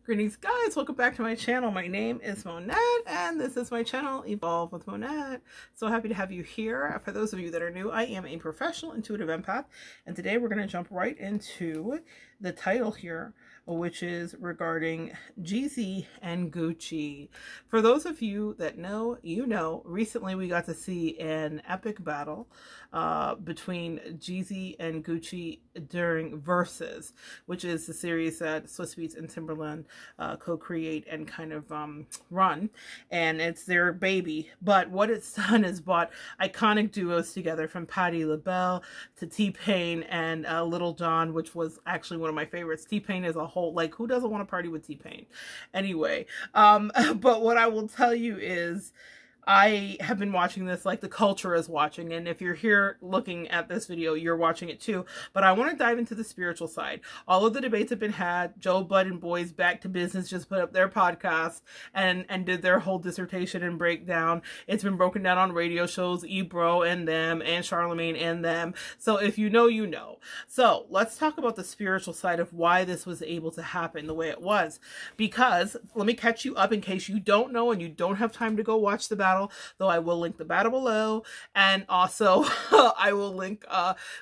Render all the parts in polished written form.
Greetings guys, welcome back to my channel. My name is Monette and this is my channel, Evolve with Monette. So happy to have you here. For those of you that are new, I am a professional intuitive empath and today we're going to jump right into the title here, which is regarding JEEZY and Gucci. For those of you that know, you know, recently we got to see an epic battle between JEEZY and Gucci during VERZUZ, which is the series that Swiss Beats and Timberland co-create and kind of run, and it's their baby. But what it's done is brought iconic duos together, from Patti LaBelle to T-Pain and Little John, which was actually one of my favorites. T-Pain is a whole, like, who doesn't want to party with T-Pain? Anyway, but what I will tell you is I have been watching this like the culture is watching, and if you're here looking at this video, you're watching it too. But I want to dive into the spiritual side. All of the debates have been had. Joe Budden Boys Back to Business just put up their podcast and did their whole dissertation and breakdown. It's been broken down on radio shows, Ebro and them, and Charlemagne and them. So if you know, you know. So let's talk about the spiritual side of why this was able to happen the way it was. Because let me catch you up in case you don't know and you don't have time to go watch the battle. Though I will link the battle below, and also I will link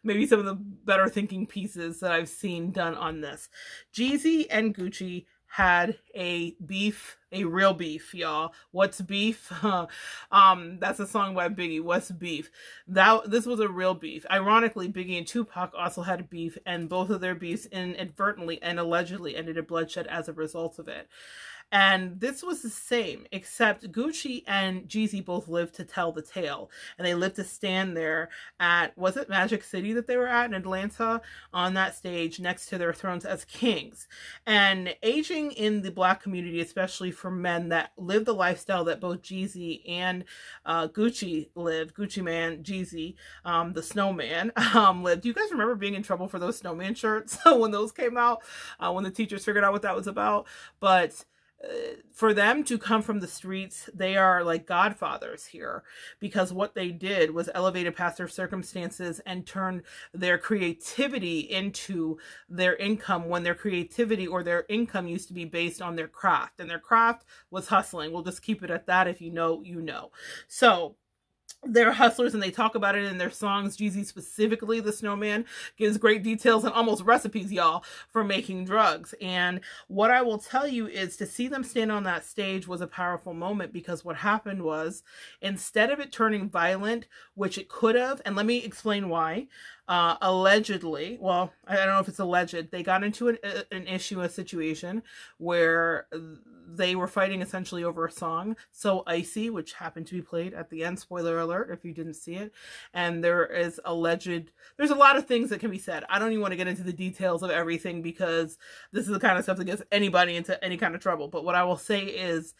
maybe some of the better thinking pieces that I've seen done on this. JEEZY and Gucci had a beef, a real beef, y'all. What's beef? That's a song by Biggie. What's beef? This was a real beef. Ironically, Biggie and Tupac also had a beef, and both of their beefs inadvertently and allegedly ended in bloodshed as a result of it. And this was the same, except Gucci and JEEZY both lived to tell the tale. And they lived to stand there at, was it Magic City that they were at in Atlanta? On that stage next to their thrones as kings. And aging in the Black community, especially for men that live the lifestyle that both JEEZY and Gucci lived, Gucci Man, JEEZY, the snowman, lived. Do you guys remember being in trouble for those snowman shirts when those came out? When the teachers figured out what that was about? But for them to come from the streets, they are like godfathers here, because what they did was elevated past their circumstances and turned their creativity into their income, when their creativity or their income used to be based on their craft, and their craft was hustling. We'll just keep it at that. If you know, you know. So they're hustlers, and they talk about it in their songs. JEEZY specifically, the snowman, gives great details and almost recipes, y'all, for making drugs. And what I will tell you is to see them stand on that stage was a powerful moment, because what happened was, instead of it turning violent, which it could have, and let me explain why, allegedly, well, I don't know if it's alleged, they got into an issue, a situation where they were fighting essentially over a song, So Icy, which happened to be played at the end. Spoiler alert if you didn't see it. And there's a lot of things that can be said. I don't even want to get into the details of everything, because this is the kind of stuff that gets anybody into any kind of trouble. But what I will say is,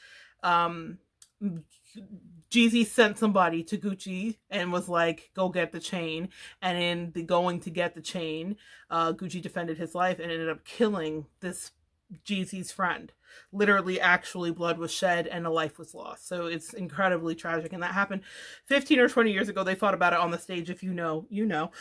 JEEZY sent somebody to Gucci and was like, go get the chain. And in the going to get the chain, Gucci defended his life and ended up killing this JEEZY's friend. Literally, actually, blood was shed and a life was lost. So it's incredibly tragic, and that happened 15 or 20 years ago. They fought about it on the stage. If you know, you know.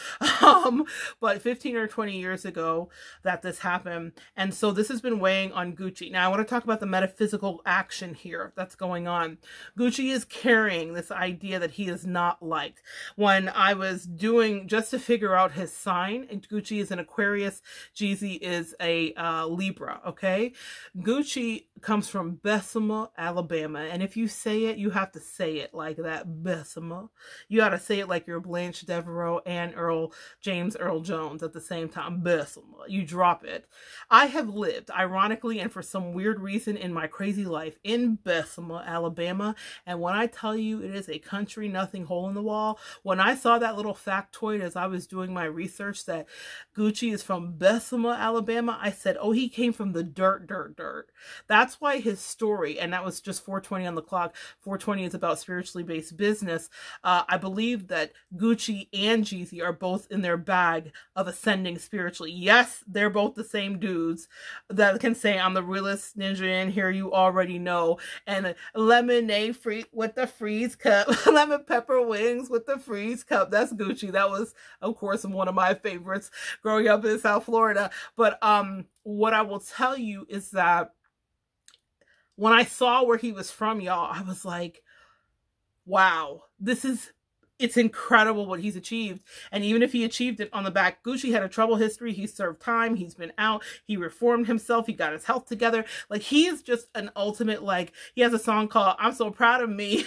But 15 or 20 years ago that this happened, and so this has been weighing on Gucci. Now I want to talk about the metaphysical action here that's going on. Gucci is carrying this idea that he is not liked. When I was doing, just to figure out his sign, and Gucci is an Aquarius, JEEZY is a Libra. Okay, Gucci comes from Bessemer, Alabama. And if you say it, you have to say it like that. Bessemer. You got to say it like you're Blanche Devereaux and James Earl Jones at the same time. Bessemer. You drop it. I have lived, ironically, and for some weird reason in my crazy life, in Bessemer, Alabama. And when I tell you it is a country nothing hole in the wall, when I saw that little factoid as I was doing my research that Gucci is from Bessemer, Alabama, I said, oh, he came from the dirt. That's why his story, and that was just 420 on the clock. 420 is about spiritually based business. I believe that Gucci and JEEZY are both in their bag of ascending spiritually. Yes, they're both the same dudes that can say, I'm the realest ninja in here, you already know. And lemonade free with the freeze cup. Lemon pepper wings with the freeze cup. That's Gucci. That was, of course, one of my favorites growing up in South Florida. But what I will tell you is that When I saw where he was from, y'all, I was like, wow, it's incredible what he's achieved. And even if he achieved it on the back, Gucci had a trouble history. He served time. He's been out. He reformed himself. He got his health together. Like, he is just an ultimate, like, he has a song called I'm So Proud of Me.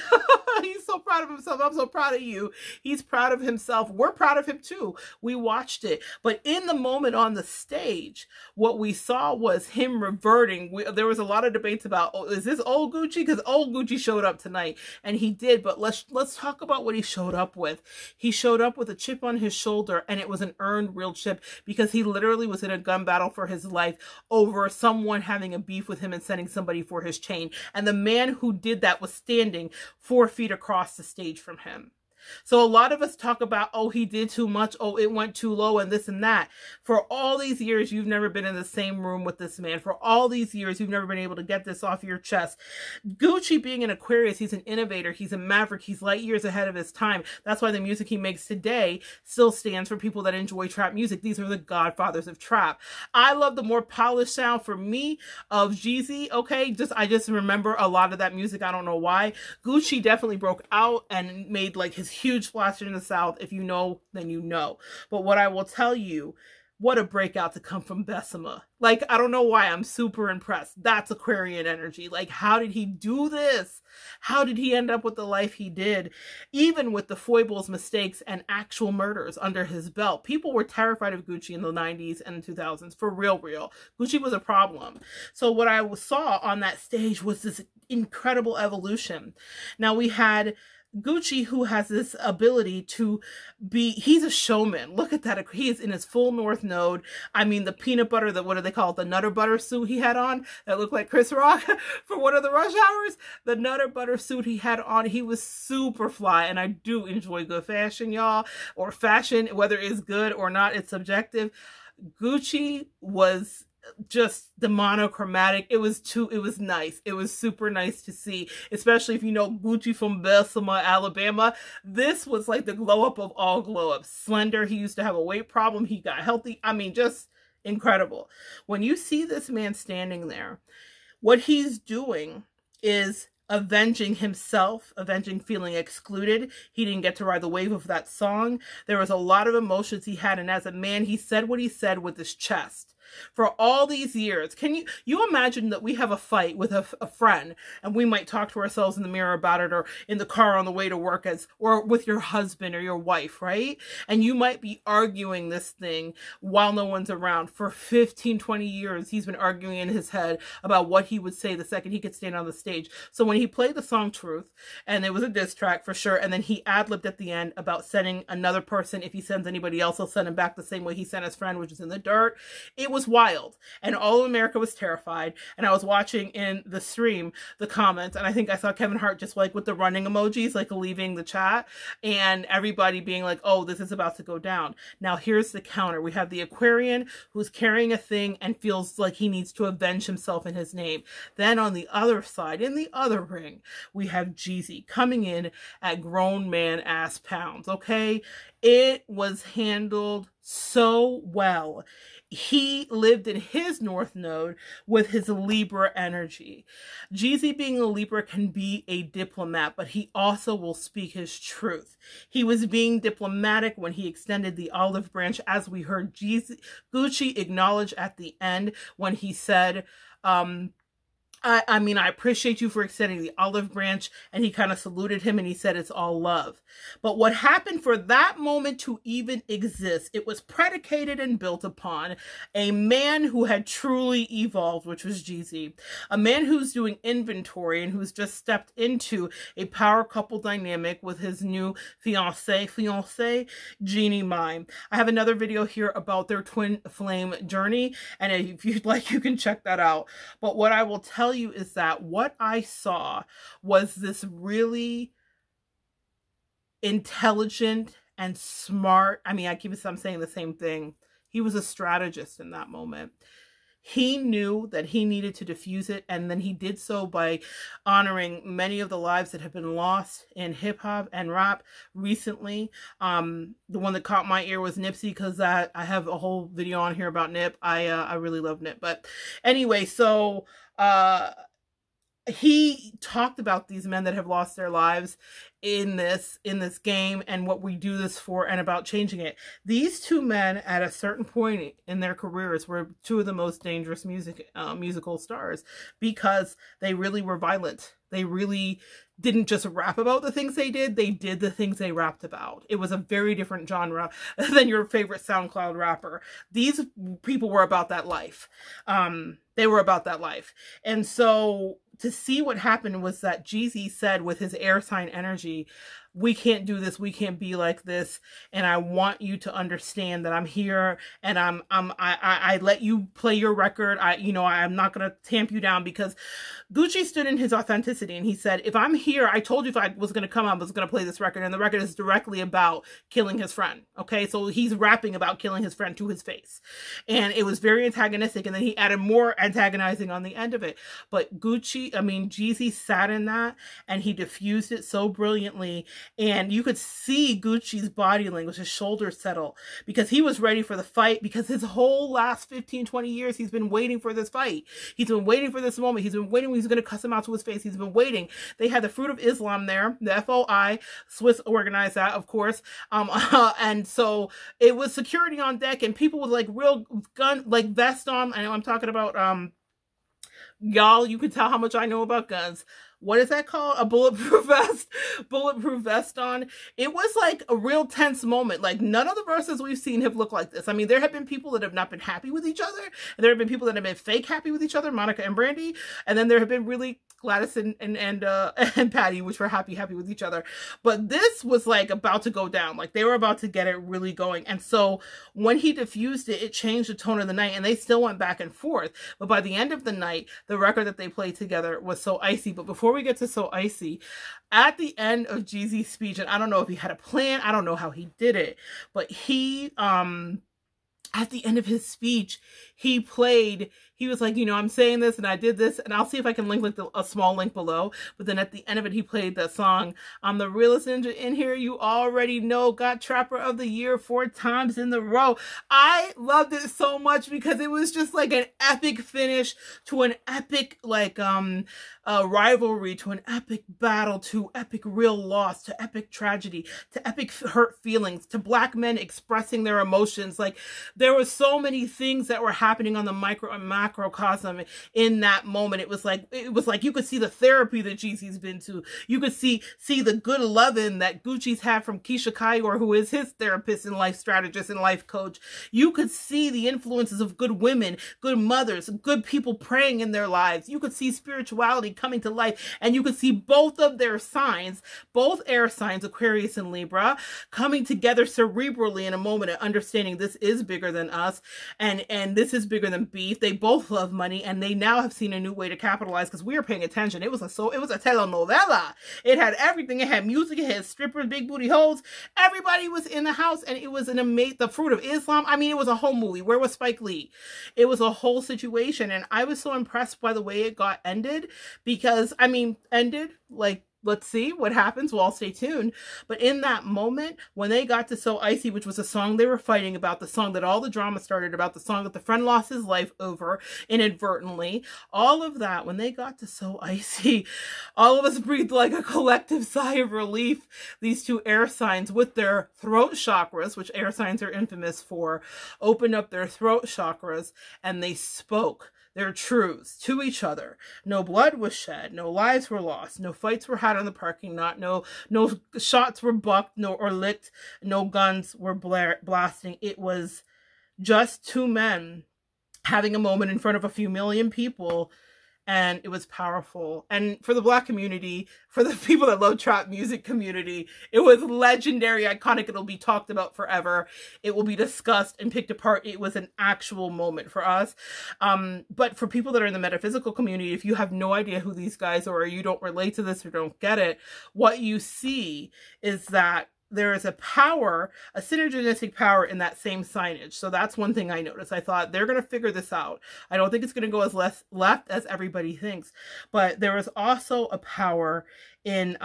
He's so proud of himself. I'm so proud of you. He's proud of himself. We're proud of him too. We watched it. But in the moment on the stage, what we saw was him reverting. There was a lot of debates about, oh, is this old Gucci? Because old Gucci showed up tonight. And he did. But let's talk about what he showed up with. He showed up with a chip on his shoulder, and it was an earned real chip, because he literally was in a gun battle for his life over someone having a beef with him and sending somebody for his chain. And the man who did that was standing 4 feet across the stage from him. So a lot of us talk about, oh, he did too much, oh, it went too low, and this and that. For all these years, you've never been in the same room with this man. For all these years, you've never been able to get this off your chest. Gucci, being an Aquarius, he's an innovator, he's a maverick, he's light years ahead of his time. That's why the music he makes today still stands for people that enjoy trap music. These are the godfathers of trap. I love the more polished sound, for me, of JEEZY, okay? I just remember a lot of that music. I don't know why. Gucci definitely broke out and made like his huge splash in the South. If you know, then you know. But what I will tell you, what a breakout to come from Bessemer. Like, I don't know why, I'm super impressed. That's Aquarian energy. Like, how did he do this? How did he end up with the life he did? Even with the foibles, mistakes, and actual murders under his belt. People were terrified of Gucci in the 90s and 2000s. For real. Gucci was a problem. So what I saw on that stage was this incredible evolution. Now we had Gucci, who has this ability to be, he's a showman. Look at that. He is in his full North Node. I mean, the peanut butter, what do they call it? The Nutter Butter suit he had on that looked like Chris Rock for one of the Rush Hours. The Nutter Butter suit he had on, he was super fly. And I do enjoy good fashion, y'all, or fashion, whether it's good or not, it's subjective. Gucci was just the monochromatic. It was nice. It was super nice to see, especially if you know Gucci from Bessemer, Alabama. This was like the glow up of all glow ups. Slender. He used to have a weight problem. He got healthy. I mean, just incredible. When you see this man standing there, what he's doing is avenging himself, avenging feeling excluded. He didn't get to ride the wave of that song. There was a lot of emotions he had, and as a man, he said what he said with his chest. For all these years, can you imagine that we have a fight with a friend, and we might talk to ourselves in the mirror about it, or in the car on the way to work, or with your husband or your wife, right? And you might be arguing this thing while no one's around. For 15, 20 years, he's been arguing in his head about what he would say the second he could stand on the stage. So when he played the song Truth, and it was a diss track for sure, and then he ad-libbed at the end about sending another person, if he sends anybody else, he'll send him back the same way he sent his friend, which is in the dirt. It was wild, and all of America was terrified. And I was watching in the stream the comments, and I think I saw Kevin Hart just like with the running emojis, like leaving the chat, and everybody being like, oh, this is about to go down. Now here's the counter. We have the Aquarian who's carrying a thing and feels like he needs to avenge himself in his name. Then on the other side, in the other ring, we have JEEZY coming in at grown man ass pounds. Okay, it was handled so well. He lived in his North Node with his Libra energy. JEEZY, being a Libra, can be a diplomat, but he also will speak his truth. He was being diplomatic when he extended the olive branch, as we heard Gucci acknowledge at the end when he said, I mean, I appreciate you for extending the olive branch, and he kind of saluted him and he said it's all love. But what happened for that moment to even exist, it was predicated and built upon a man who had truly evolved, which was JEEZY. A man who's doing inventory and who's just stepped into a power couple dynamic with his new fiancé, Jeannie Mime. I have another video here about their twin flame journey, and if you'd like, you can check that out. But what I will tell you is that what I saw was this really intelligent and smart. I mean, I'm saying the same thing. He was a strategist in that moment. He knew that he needed to diffuse it, and then he did so by honoring many of the lives that have been lost in hip-hop and rap recently. The one that caught my ear was Nipsey, because I have a whole video on here about Nip. I really love Nip. But anyway, so he talked about these men that have lost their lives in this game and what we do this for, and about changing it. These two men at a certain point in their careers were two of the most dangerous musical stars, because they really were violent. They really didn't just rap about the things they did the things they rapped about. It was a very different genre than your favorite SoundCloud rapper. These people were about that life. They were about that life. And so to see what happened was that JEEZY said, with his air sign energy, we can't do this, we can't be like this, and I want you to understand that I'm here, and I let you play your record. I'm not gonna tamp you down, because Gucci stood in his authenticity, and he said, if I'm here, I told you if I was gonna come, I was gonna play this record, and the record is directly about killing his friend. Okay, so he's rapping about killing his friend to his face, and it was very antagonistic, and then he added more antagonizing on the end of it. But JEEZY sat in that, and he diffused it so brilliantly. And you could see Gucci's body language, his shoulders settle, because he was ready for the fight, because his whole last 15, 20 years, he's been waiting for this fight. He's been waiting for this moment. He's been waiting when he's going to cuss him out to his face. He's been waiting. They had the Fruit of Islam there, the FOI, Swiss organized that, of course. And so it was security on deck, and people with like real gun, like vest on. I know I'm talking about, y'all, you can tell how much I know about guns. What is that called? A bulletproof vest? Bulletproof vest on. It was like a real tense moment. Like, none of the verses we've seen have looked like this. I mean, there have been people that have not been happy with each other. And there have been people that have been fake happy with each other, Monica and Brandy. And then there have been really Gladys and Patty, which were happy with each other. But this was like about to go down. Like, they were about to get it really going. And so when he diffused it, it changed the tone of the night, and they still went back and forth. But by the end of the night, the record that they played together was So Icy. But before we get to So Icy, at the end of JEEZY's speech, and I don't know if he had a plan, I don't know how he did it, but he at the end of his speech, he was like, I'm saying this and I did this, and I'll see if I can link a small link below. But then at the end of it, he played that song, I'm the realest ninja in here, you already know, got Trapper of the Year 4 times in the row. I loved it so much, because it was just like an epic finish to an epic, like, rivalry, to an epic battle, to epic real loss, to epic tragedy, to epic hurt feelings, to Black men expressing their emotions. Like, there were so many things that were happening on the micro and macrocosm in that moment. It was like you could see the therapy that JEEZY's been to. You could see the good loving that Gucci's had from Keisha Kayor, who is his therapist and life strategist and life coach. You could see the influences of good women, good mothers, good people praying in their lives. You could see spirituality coming to life, and you could see both of their signs, both air signs, Aquarius and Libra, coming together cerebrally in a moment of understanding this is bigger than us, and this is bigger than beef. They both love money, and they now have seen a new way to capitalize, because we are paying attention. It was a telenovela. It had everything. It had music. It had strippers, big booty hoes. Everybody was in the house, and it was an amazing, the Fruit of Islam. I mean, it was a whole movie. Where was Spike Lee? It was a whole situation, and I was so impressed by the way it got ended, because, I mean, ended, like, let's see what happens. Well, I'll stay tuned. But in that moment, when they got to So Icy, which was a song they were fighting about, the song that all the drama started about, the song that the friend lost his life over inadvertently, all of that, when they got to So Icy, all of us breathed like a collective sigh of relief. These two air signs with their throat chakras, which air signs are infamous for, opened up their throat chakras, and they spoke their truths to each other. No blood was shed, no lives were lost, no fights were had on the parking lot, no shots were bucked, or licked, no guns were blasting. It was just two men having a moment in front of a few million people, and it was powerful. And for the Black community, for the people that love trap music community, it was legendary, iconic. It'll be talked about forever. It will be discussed and picked apart. It was an actual moment for us. But for people that are in the metaphysical community, if you have no idea who these guys are, or you don't relate to this or don't get it, what you see is that there is a power, a synergistic power in that same signage. So that's one thing I noticed. I thought they're going to figure this out. I don't think it's going to go as left as everybody thinks. But there was also a power in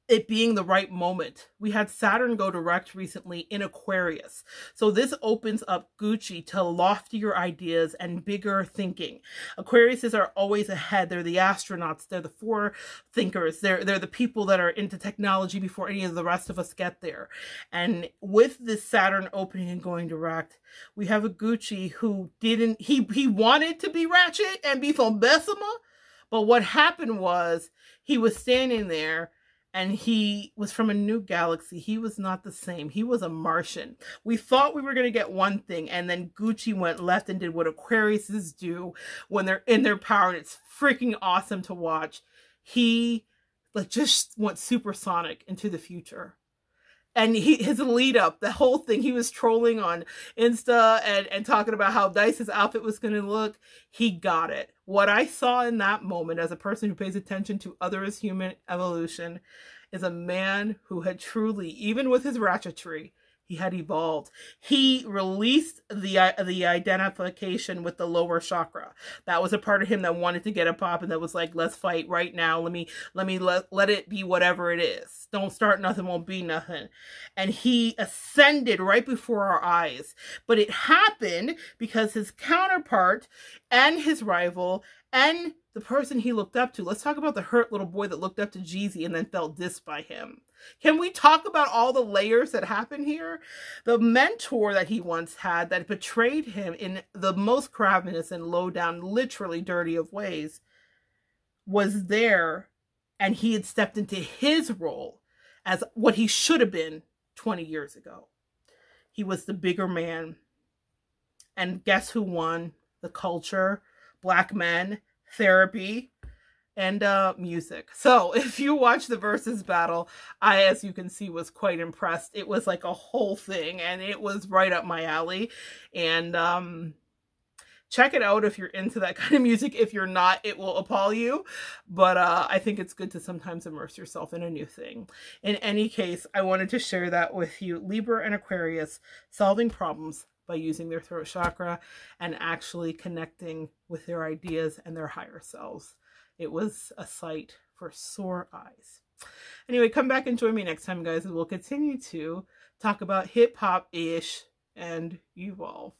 it being the right moment. We had Saturn go direct recently in Aquarius. So this opens up Gucci to loftier ideas and bigger thinking. Aquariuses are always ahead. They're the astronauts. They're the forethinkers. They're the people that are into technology before any of the rest of us get there. And with this Saturn opening and going direct, we have a Gucci who didn't, he wanted to be ratchet and be from Bessemer, but what happened was he was standing there and he was from a new galaxy. He was not the same. He was a Martian. We thought we were going to get one thing, and then Gucci went left and did what Aquariuses do when they're in their power, and it's freaking awesome to watch. He like just went supersonic into the future. And his lead up, the whole thing, he was trolling on Insta and talking about how nice his outfit was going to look. He got it. What I saw in that moment as a person who pays attention to others' human evolution is a man who had truly, even with his ratchetry, he had evolved. He released the identification with the lower chakra. That was a part of him that wanted to get a pop and that was like, let's fight right now. Let it be whatever it is. Don't start nothing, won't be nothing. And he ascended right before our eyes. But it happened because his counterpart and his rival and the person he looked up to. Let's talk about the hurt little boy that looked up to JEEZY and then felt dissed by him. Can we talk about all the layers that happen here? The mentor that he once had that betrayed him in the most cravenous and low down, literally dirty of ways was there, and he had stepped into his role as what he should have been 20 years ago. He was the bigger man. And guess who won? The culture, black men, therapy, and music. So if you watch the Versus battle, I, as you can see, was quite impressed. It was like a whole thing, and it was right up my alley. And check it out if you're into that kind of music. If you're not, it will appall you. But I think it's good to sometimes immerse yourself in a new thing. In any case, I wanted to share that with you. Libra and Aquarius solving problems by using their throat chakra and actually connecting with their ideas and their higher selves. It was a sight for sore eyes. Anyway, come back and join me next time, guys, and we'll continue to talk about hip-hop-ish and evolve.